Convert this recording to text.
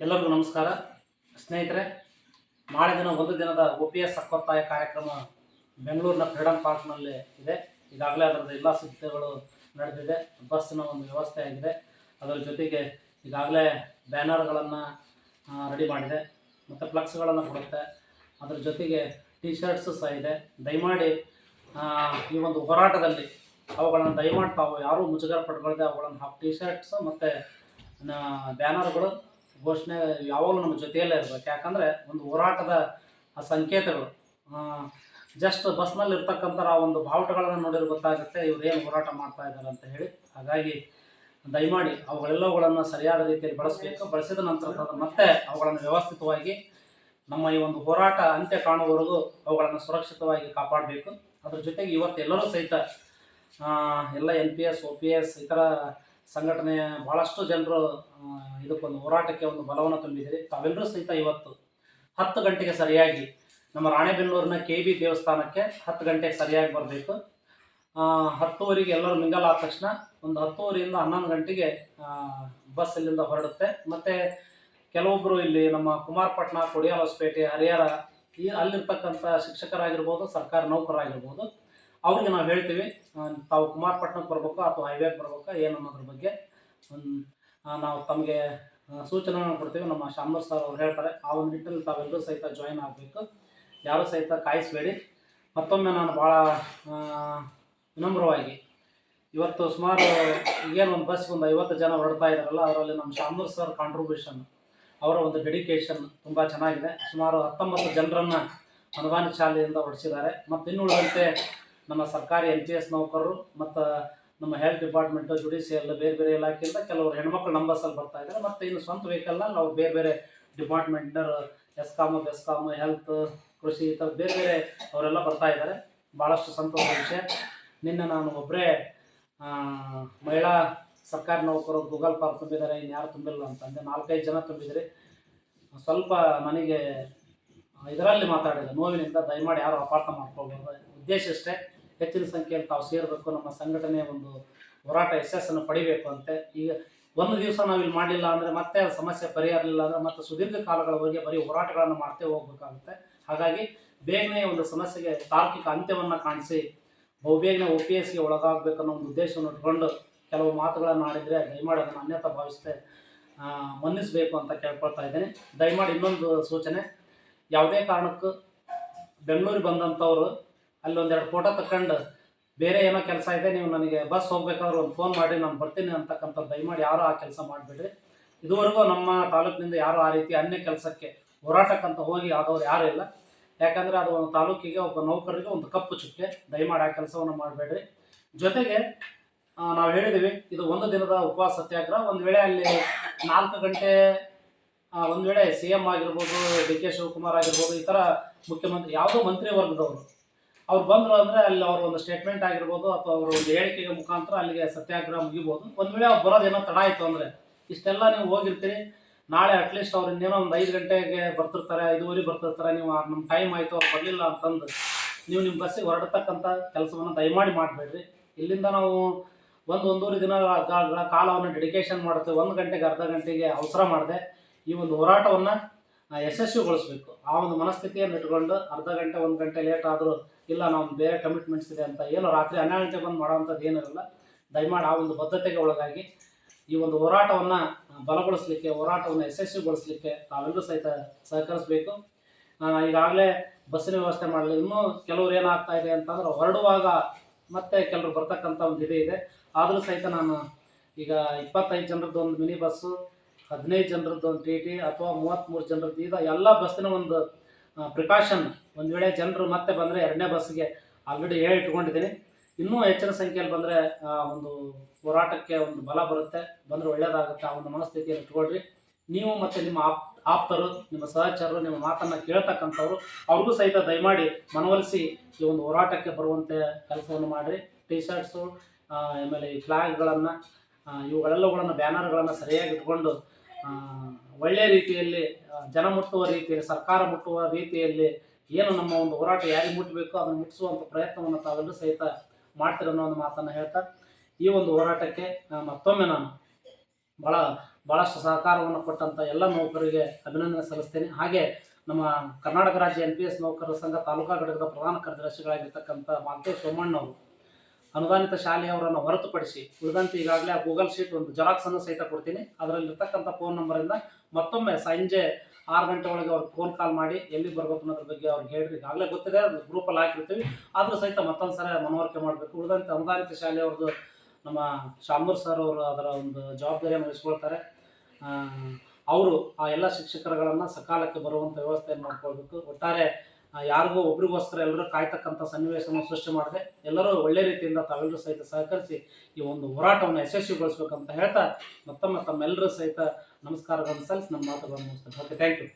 ಎಲ್ಲರಿಗೂ ನಮಸ್ಕಾರ ಸ್ನೇಹಿತರೆ. ನಾಳೆ ದಿನ ಒಂದು ದಿನದ OPS ಹಕ್ಕೊತ್ತಾಯ ಕಾರ್ಯಕ್ರಮ ಬೆಂಗಳೂರಿನ ಫ್ರೀಡಮ್ ಪಾರ್ಕ್ನಲ್ಲಿ ಇದೆ. ಈಗಾಗಲೇ ಅದರದ ಎಲ್ಲ ಸಿದ್ಧತೆಗಳು ನಡೆದಿದೆ. ಬಸ್ಸಿನ ಒಂದು ವ್ಯವಸ್ಥೆ ಆಗಿದೆ. ಅದರ ಜೊತೆಗೆ ಈಗಾಗಲೇ ಬ್ಯಾನರ್ಗಳನ್ನು ರೆಡಿ ಮಾಡಿದೆ ಮತ್ತು ಫ್ಲಕ್ಸ್ಗಳನ್ನು ಕೊಡುತ್ತೆ. ಅದರ ಜೊತೆಗೆ ಟಿ ಶರ್ಟ್ಸು ಸಹ ಇದೆ. ದಯಮಾಡಿ ಈ ಒಂದು ಹೋರಾಟದಲ್ಲಿ ಅವುಗಳನ್ನು ದಯಮಾಡಿ ತಾವು ಯಾರೂ ಮುಜುಗರ ಪಡ್ಕೊಳ್ಳದೆ ಅವುಗಳನ್ನು ಟಿ ಶರ್ಟ್ಸು ಮತ್ತು ಬ್ಯಾನರ್ಗಳು ಘೋಷಣೆ ಯಾವಾಗಲೂ ನಮ್ಮ ಜೊತೆಯಲ್ಲೇ ಇರಬೇಕು. ಯಾಕಂದರೆ ಒಂದು ಹೋರಾಟದ ಸಂಕೇತಗಳು ಜಸ್ಟ್ ಬಸ್ನಲ್ಲಿ ಇರ್ತಕ್ಕಂಥ ಆ ಒಂದು ಬಾವುಟಗಳನ್ನು ನೋಡಿದ್ರೆ ಗೊತ್ತಾಗುತ್ತೆ ಇವ್ರು ಏನು ಹೋರಾಟ ಮಾಡ್ತಾ ಇದ್ದಾರೆ ಅಂತ ಹೇಳಿ. ಹಾಗಾಗಿ ದಯಮಾಡಿ ಅವುಗಳೆಲ್ಲವುಗಳನ್ನು ಸರಿಯಾದ ರೀತಿಯಲ್ಲಿ ಬಳಸಬೇಕು. ಬಳಸಿದ ನಂತರ ಮತ್ತೆ ಅವುಗಳನ್ನು ವ್ಯವಸ್ಥಿತವಾಗಿ ನಮ್ಮ ಈ ಒಂದು ಹೋರಾಟ ಅಂತ್ಯ ಕಾಣುವವರೆಗೂ ಅವುಗಳನ್ನು ಸುರಕ್ಷಿತವಾಗಿ ಕಾಪಾಡಬೇಕು. ಅದ್ರ ಜೊತೆಗೆ ಇವತ್ತು ಎಲ್ಲರೂ ಸಹಿತ ಎಲ್ಲ NPS OPS ಇತರ ಸಂಘಟನೆಯ ಭಾಳಷ್ಟು ಜನರು ಇದಕ್ಕೊಂದು ಹೋರಾಟಕ್ಕೆ ಒಂದು ಬಲವನ್ನು ತುಂಬಿದ್ದೀರಿ. ತಾವೆಲ್ಲರೂ ಸಹಿತ ಇವತ್ತು 10 ಗಂಟೆಗೆ ಸರಿಯಾಗಿ ನಮ್ಮ ರಾಣೆಬೆನ್ನೂರಿನ KB ದೇವಸ್ಥಾನಕ್ಕೆ 10 ಗಂಟೆಗೆ ಸರಿಯಾಗಿ ಬರಬೇಕು. 10:15 ಎಲ್ಲರೂ ಮಿಂಗಲ್ ಆದ ತಕ್ಷಣ ಒಂದು 10:15ರಿಂದ 11 ಗಂಟೆಗೆ ಬಸ್ ಇಲ್ಲಿಂದ ಹೊರಡುತ್ತೆ. ಮತ್ತು ಕೆಲವೊಬ್ಬರು ಇಲ್ಲಿ ನಮ್ಮ ಕುಮಾರಪಟ್ಟಣ, ಕೊಡಿಯಾಲ ಹೊಸಪೇಟೆ, ಹರಿಹರ ಅಲ್ಲಿರ್ತಕ್ಕಂಥ ಶಿಕ್ಷಕರಾಗಿರ್ಬೋದು, ಸರ್ಕಾರಿ ನೌಕರರಾಗಿರ್ಬೋದು, ಅವ್ರಿಗೆ ನಾವು ಹೇಳ್ತೀವಿ ತಾವು ಕುಮಾರಪಟ್ಟಣಕ್ಕೆ ಬರಬೇಕು ಅಥವಾ ಹೈವೇಗೆ ಬರಬೇಕು ಏನು ಅನ್ನೋದ್ರ ಬಗ್ಗೆ ನಾವು ತಮಗೆ ಸೂಚನೆಗಳನ್ನು ಕೊಡ್ತೀವಿ. ನಮ್ಮ ಶಾಮನೂರ್ ಸರ್ ಅವ್ರು ಹೇಳ್ತಾರೆ. ಆ ಒಂದು ನಿಟ್ಟಿನಲ್ಲಿ ತಾವೆಲ್ಲರೂ ಸಹಿತ ಜಾಯಿನ್ ಆಗಬೇಕು. ಯಾರೂ ಸಹಿತ ಕಾಯಿಸಬೇಡಿ. ಮತ್ತೊಮ್ಮೆ ನಾನು ಭಾಳ ವಿನಮ್ರವಾಗಿ ಇವತ್ತು ಸುಮಾರು ಏನು ಒಂದು ಬಸ್ಗೆ ಒಂದು 50 ಜನ ಹೊರಡ್ತಾ ಇದ್ದಾರಲ್ಲ, ಅದರಲ್ಲಿ ನಮ್ಮ ಶಾಮನೂರ್ ಸರ್ ಕಾಂಟ್ರಿಬ್ಯೂಷನ್, ಅವರ ಒಂದು ಡೆಡಿಕೇಶನ್ ತುಂಬ ಚೆನ್ನಾಗಿದೆ. ಸುಮಾರು 19 ಜನರನ್ನು ಅನುದಾನಿತ ಶಾಲೆಯಿಂದ ಹೊರಡಿಸಿದ್ದಾರೆ. ಮತ್ತು ಇನ್ನುಳಿದಂತೆ ನಮ್ಮ ಸರ್ಕಾರಿ NPS ನೌಕರರು ಮತ್ತು ನಮ್ಮ ಹೆಲ್ತ್ ಡಿಪಾರ್ಟ್ಮೆಂಟು, ಜುಡಿಷಿಯಲ್, ಬೇರೆ ಬೇರೆ ಇಲಾಖೆಯಿಂದ ಕೆಲವರು ಹೆಣ್ಮಕ್ಳು ನಮ್ಮ ಬಸ್ಸಲ್ಲಿ ಬರ್ತಾ ಇದ್ದಾರೆ. ಮತ್ತು ಇನ್ನು ಸ್ವಂತ ವೆಹಿಕಲ್ನಲ್ಲಿ ನಾವು ಬೇರೆ ಬೇರೆ ಡಿಪಾರ್ಟ್ಮೆಂಟ್ನವರು ಎಸ್ಕಾಮು, ಬೆಸ್ಕಾಮು, ಹೆಲ್ತ್, ಕೃಷಿ ಈ ಥರ ಬೇರೆ ಬೇರೆ ಅವರೆಲ್ಲ ಬರ್ತಾ ಇದ್ದಾರೆ. ಭಾಳಷ್ಟು ಸಂತೋಷದ ವಿಷಯ. ನಿನ್ನೆ ನಾನು ಒಬ್ಬರೇ ಮಹಿಳಾ ಸರ್ಕಾರಿ ನೌಕರರು ಗೂಗಲ್ ಫಾರ್ಮ್ ತುಂಬಿದ್ದಾರೆ, ಇನ್ನು ಯಾರು ತುಂಬಿಲ್ಲ ಅಂತಂದೆ. 4-5 ಜನ ತುಂಬಿದ್ರಿ. ಸ್ವಲ್ಪ ನನಗೆ ಇದರಲ್ಲಿ ಮಾತಾಡಿದೆ ನೋವಿನಿಂದ. ದಯಮಾಡಿ ಯಾರು ಅಪಾರ್ಥ ಮಾಡ್ಕೊಳ್ಬೋದು. ಉದ್ದೇಶ ಅಷ್ಟೇ, ಹೆಚ್ಚಿನ ಸಂಖ್ಯೆಯಲ್ಲಿ ತಾವು ಸೇರಬೇಕು, ನಮ್ಮ ಸಂಘಟನೆಯ ಒಂದು ಹೋರಾಟ ಯಶಸ್ಸನ್ನು ಪಡಿಬೇಕು ಅಂತೆ. ಈಗ ಒಂದು ದಿವಸ ನಾವು ಇಲ್ಲಿ ಮಾಡಲಿಲ್ಲ ಅಂದರೆ ಮತ್ತೆ ಸಮಸ್ಯೆ ಪರಿಹಾರ ಇಲ್ಲ ಅಂದರೆ ಮತ್ತೆ ಸುದೀರ್ಘ ಕಾಲಗಳವರೆಗೆ ಬರೀ ಹೋರಾಟಗಳನ್ನು ಮಾಡ್ತೇ ಹೋಗಬೇಕಾಗುತ್ತೆ. ಹಾಗಾಗಿ ಬೇಗನೆ ಒಂದು ಸಮಸ್ಯೆಗೆ ತಾರ್ಕಿಕ ಅಂತ್ಯವನ್ನು ಕಾಣಿಸಿ ಬಹುಬೇಗನೆ OPSಗೆ ಒಳಗಾಗಬೇಕನ್ನೋ ಒಂದು ಉದ್ದೇಶವನ್ನು ಇಟ್ಕೊಂಡು ಕೆಲವು ಮಾತುಗಳನ್ನು ಆಡಿದರೆ ದಯಮಾಡಿ ಅದನ್ನು ಅನ್ಯತಾ ಭಾವಿಸದೆ ಮನ್ನಿಸಬೇಕು ಅಂತ ಕೇಳ್ಕೊಳ್ತಾ ಇದ್ದೇನೆ. ದಯಮಾಡಿ ಇನ್ನೊಂದು ಸೂಚನೆ, ಯಾವುದೇ ಕಾರಣಕ್ಕೂ ಬೆಂಗಳೂರಿಗೆ ಬಂದಂಥವ್ರು ಅಲ್ಲಿ ಒಂದೆರಡು ಫೋಟೋ ತಗೊಂಡು ಬೇರೆ ಏನೋ ಕೆಲಸ ಇದೆ, ನೀವು ನನಗೆ ಬಸ್ ಹೋಗ್ಬೇಕಾದ್ರೆ ಒಂದು ಫೋನ್ ಮಾಡಿ ನಾನು ಬರ್ತೀನಿ ಅಂತಕ್ಕಂಥ ದಯಮಾಡಿ ಯಾರೂ ಆ ಕೆಲಸ ಮಾಡಿಬಿಡ್ರಿ. ಇದುವರೆಗೂ ನಮ್ಮ ತಾಲೂಕಿನಿಂದ ಯಾರೂ ಆ ರೀತಿ ಅನ್ಯ ಕೆಲಸಕ್ಕೆ ಹೋರಾಟಕ್ಕಂತ ಹೋಗಿ ಆದವ್ರು ಯಾರೂ ಇಲ್ಲ. ಯಾಕಂದರೆ ಅದು ಒಂದು ತಾಲೂಕಿಗೆ ಒಬ್ಬ ನೌಕರರಿಗೆ ಒಂದು ಕಪ್ಪು ಚುಕ್ಕೆ. ದಯಮಾಡಿ ಆ ಕೆಲಸವನ್ನು ಮಾಡಬೇಡ್ರಿ. ಜೊತೆಗೆ ನಾವು ಹೇಳಿದ್ದೀವಿ ಇದು ಒಂದು ದಿನದ ಉಪವಾಸ ಸತ್ಯಾಗ್ರಹ. ಒಂದು ವೇಳೆ ಅಲ್ಲಿ 4 ಗಂಟೆ ಒಂದು ವೇಳೆ CM ಆಗಿರ್ಬೋದು, DK ಶಿವಕುಮಾರ್ ಆಗಿರ್ಬೋದು, ಈ ಥರ ಮುಖ್ಯಮಂತ್ರಿ ಯಾವುದೋ ಮಂತ್ರಿ ವರ್ಗದವರು ಅವ್ರು ಬಂದರು ಅಂದರೆ ಅಲ್ಲಿ ಅವ್ರ ಒಂದು ಸ್ಟೇಟ್ಮೆಂಟ್ ಆಗಿರ್ಬೋದು ಅಥವಾ ಅವರ ಒಂದು ಹೇಳಿಕೆಗೆ ಮುಖಾಂತರ ಅಲ್ಲಿಗೆ ಸತ್ಯಾಗ್ರಹ ಮುಗಿಬೋದು. ಒಂದು ವೇಳೆ ಅವ್ರು ಬರೋದೇನೋ ತಡ ಆಯಿತು ಅಂದರೆ ಇಷ್ಟೆಲ್ಲ ನೀವು ಹೋಗಿರ್ತೀರಿ, ನಾಳೆ ಅಟ್ಲೀಸ್ಟ್ ಅವ್ರು ಇನ್ನೇನೋ ಒಂದು 5 ಗಂಟೆಗೆ ಬರ್ತಿರ್ತಾರೆ, 5:15 ಬರ್ತಿರ್ತಾರೆ, ನೀವು ನಮ್ಮ ಟೈಮ್ ಆಯಿತು ಅವ್ರು ಬರಲಿಲ್ಲ ಅಂತಂದು ನೀವು ನಿಮ್ಮ ಬಸ್ಸಿಗೆ ಹೊರಡತಕ್ಕಂಥ ಕೆಲಸವನ್ನು ದಯಮಾಡಿ ಮಾಡಬೇಡ್ರಿ. ಇಲ್ಲಿಂದ ನಾವು ಒಂದೂವರೆ ದಿನ ಕಾಲವನ್ನು ಡೆಡಿಕೇಶನ್ ಮಾಡುತ್ತೆ. 1 ಗಂಟೆಗೆ ಅರ್ಧ ಗಂಟೆಗೆ ಅವಸರ ಮಾಡದೆ ಈ ಒಂದು ಹೋರಾಟವನ್ನು ಯಶಸ್ವಿಗೊಳಿಸಬೇಕು. ಆ ಒಂದು ಮನಸ್ಥಿತಿಯನ್ನು ಇಟ್ಕೊಂಡು ಅರ್ಧ ಗಂಟೆ 1 ಗಂಟೆ ಲೇಟ್ ಆದರೂ ಇಲ್ಲ ನಾವು ಬೇರೆ ಕಮಿಟ್ಮೆಂಟ್ಸ್ ಇದೆ ಅಂತ ಏನೋ ರಾತ್ರಿ 12 ಗಂಟೆ ಬಂದು ಮಾಡೋವಂಥದ್ದು ಏನಿರಲ್ಲ. ದಯಮಾಡಿ ಆ ಒಂದು ಬದ್ಧತೆಗೆ ಒಳಗಾಗಿ ಈ ಒಂದು ಹೋರಾಟವನ್ನು ಬಲಗೊಳಿಸಲಿಕ್ಕೆ, ಹೋರಾಟವನ್ನು ಯಶಸ್ವಿಗೊಳಿಸಲಿಕ್ಕೆ ತಾವೆಲ್ಲರೂ ಸಹಿತ ಸಹಕರಿಸಬೇಕು. ಈಗಾಗಲೇ ಬಸ್ಸಿನ ವ್ಯವಸ್ಥೆ ಮಾಡಲಿ. ಇನ್ನೂ ಕೆಲವ್ರು ಏನಾಗ್ತಾ ಇದೆ ಅಂತಂದ್ರೆ ಹೊರಡುವಾಗ ಮತ್ತೆ ಕೆಲವರು ಬರ್ತಕ್ಕಂಥ ಒಂದು ಇದೆ. ಆದರೂ ಸಹಿತ ನಾನು ಈಗ 25 ಜನರದ್ದು ಒಂದು ಮಿನಿ ಬಸ್ಸು, 15 ಜನರದ್ದು ಒಂದು TT ಅಥವಾ 33 ಜನರದ್ದು ಈಗ ಎಲ್ಲ ಬಸ್ಸಿನ ಒಂದು ಪ್ರಿಕಾಷನ್, ಒಂದು ವೇಳೆ ಜನರು ಮತ್ತೆ ಬಂದರೆ 2ನೇ ಬಸ್ಸಿಗೆ ಆಲ್ರೆಡಿ ಇಟ್ಕೊಂಡಿದ್ದೀನಿ. ಇನ್ನೂ ಹೆಚ್ಚಿನ ಸಂಖ್ಯೆಯಲ್ಲಿ ಬಂದರೆ ಒಂದು ಹೋರಾಟಕ್ಕೆ ಒಂದು ಬಲ ಬರುತ್ತೆ, ಬಂದರೆ ಒಳ್ಳೆಯದಾಗುತ್ತೆ. ಆ ಒಂದು ಮನಸ್ಥಿತಿಯನ್ನು ಇಟ್ಕೊಳ್ರಿ. ನೀವು ಮತ್ತು ನಿಮ್ಮ ಆಪ್ತರು, ನಿಮ್ಮ ಸಹಚರರು, ನಿಮ್ಮ ಮಾತನ್ನು ಕೇಳ್ತಕ್ಕಂಥವ್ರು ಅವ್ರಿಗೂ ಸಹಿತ ದಯಮಾಡಿ ಮನವೊಲಿಸಿ ಈ ಒಂದು ಹೋರಾಟಕ್ಕೆ ಬರುವಂತೆ ಕೆಲಸವನ್ನು ಮಾಡಿರಿ. ಟಿ ಶರ್ಟ್ಸು, ಆಮೇಲೆ ಈ ಫ್ಲಾಗ್ಗಳನ್ನು, ಇವುಗಳೆಲ್ಲವುಗಳನ್ನು, ಬ್ಯಾನರ್ಗಳನ್ನು ಸರಿಯಾಗಿ ಇಟ್ಕೊಂಡು ಒಳ್ಳೆಯ ರೀತಿಯಲ್ಲಿ ಜನ ಮುಟ್ಟುವ ರೀತಿಯಲ್ಲಿ, ಸರ್ಕಾರ ಮುಟ್ಟುವ ರೀತಿಯಲ್ಲಿ ಏನು ನಮ್ಮ ಒಂದು ಹೋರಾಟ ಯಾರಿಗೆ ಮುಟ್ಟಬೇಕು ಅದನ್ನು ಮುಟ್ಟಿಸುವಂಥ ಪ್ರಯತ್ನವನ್ನು ತಾವೆಲ್ಲರೂ ಸಹಿತ ಮಾಡ್ತೀರ ಅನ್ನೋ ಒಂದು ಮಾತನ್ನು ಹೇಳ್ತಾ ಈ ಒಂದು ಹೋರಾಟಕ್ಕೆ ಮತ್ತೊಮ್ಮೆ ನಾನು ಭಾಳ ಭಾಳಷ್ಟು ಸಹಕಾರವನ್ನು ಕೊಟ್ಟಂಥ ಎಲ್ಲ ನೌಕರರಿಗೆ ಅಭಿನಂದನೆ ಸಲ್ಲಿಸ್ತೇನೆ. ಹಾಗೆ ನಮ್ಮ ಕರ್ನಾಟಕ ರಾಜ್ಯ NPS ನೌಕರರ ಸಂಘ ತಾಲೂಕಾ ಘಟಕದ ಪ್ರಧಾನ ಕಾರ್ಯದರ್ಶಿಗಳಾಗಿರ್ತಕ್ಕಂಥ ಮಾಲ್ತೇಶ್ ಸೋಮಣ್ಣವರು ಅನುದಾನಿತ ಶಾಲೆಯವರನ್ನು ಹೊರತುಪಡಿಸಿ ಉಳಿದಂತೆ ಈಗಾಗಲೇ ಆ ಗೂಗಲ್ ಶೀಟ್ ಒಂದು ಜೆರಾಕ್ಸನ್ನು ಸಹಿತ ಕೊಡ್ತೀನಿ. ಅದರಲ್ಲಿರ್ತಕ್ಕಂಥ ಫೋನ್ ನಂಬರಿಂದ ಮತ್ತೊಮ್ಮೆ ಸಂಜೆ 6 ಗಂಟೆ ಒಳಗೆ ಅವ್ರಿಗೆ ಫೋನ್ ಕಾಲ್ ಮಾಡಿ ಎಲ್ಲಿ ಬರಬೇಕು ಅನ್ನೋದ್ರ ಬಗ್ಗೆ ಅವ್ರಿಗೆ ಹೇಳ್ರಿ. ಈಗಾಗಲೇ ಗೊತ್ತಿದೆ, ಅದು ಗ್ರೂಪಲ್ಲಿ ಹಾಕಿರ್ತೀವಿ. ಆದರೂ ಸಹಿತ ಮತ್ತೊಂದು ಸಲ ಮನವರಿಕೆ ಮಾಡಬೇಕು. ಉಳಿದಂತೆ ಅನುದಾನಿತ ಶಾಲೆಯವ್ರದ್ದು ನಮ್ಮ ಶಾಮೂರ್ ಸರ್ ಅವರು ಅದರ ಒಂದು ಜವಾಬ್ದಾರಿಯನ್ನು ವಹಿಸ್ಕೊಳ್ತಾರೆ. ಅವರು ಆ ಎಲ್ಲ ಶಿಕ್ಷಕರುಗಳನ್ನು ಸಕಾಲಕ್ಕೆ ಬರುವಂಥ ವ್ಯವಸ್ಥೆಯನ್ನು ಮಾಡ್ಕೊಳ್ಬೇಕು. ಒಟ್ಟಾರೆ ಯಾರಿಗೂ ಒಬ್ರಿಗೋಸ್ಕರ ಎಲ್ಲರೂ ಕಾಯ್ತಕ್ಕಂಥ ಸನ್ನಿವೇಶವನ್ನು ಸೃಷ್ಟಿ ಮಾಡಿದೆ. ಎಲ್ಲರೂ ಒಳ್ಳೆ ರೀತಿಯಿಂದ ತಾವೆಲ್ಲರೂ ಸಹಿತ ಸಹಕರಿಸಿ ಈ ಒಂದು ಹೋರಾಟವನ್ನು ಯಶಸ್ವಿಗೊಳಿಸಬೇಕಂತ ಹೇಳ್ತಾ ಮತ್ತೊಮ್ಮೆ ತಮ್ಮೆಲ್ಲರೂ ಸಹಿತ ನಮಸ್ಕಾರಗಳನ್ನು ಸಲ್ಲಿಸಿ ನಮ್ಮ ಮಾತುಗಳನ್ನು ಮುಗಿಸ್ತೇನೆ. Okay, thank you.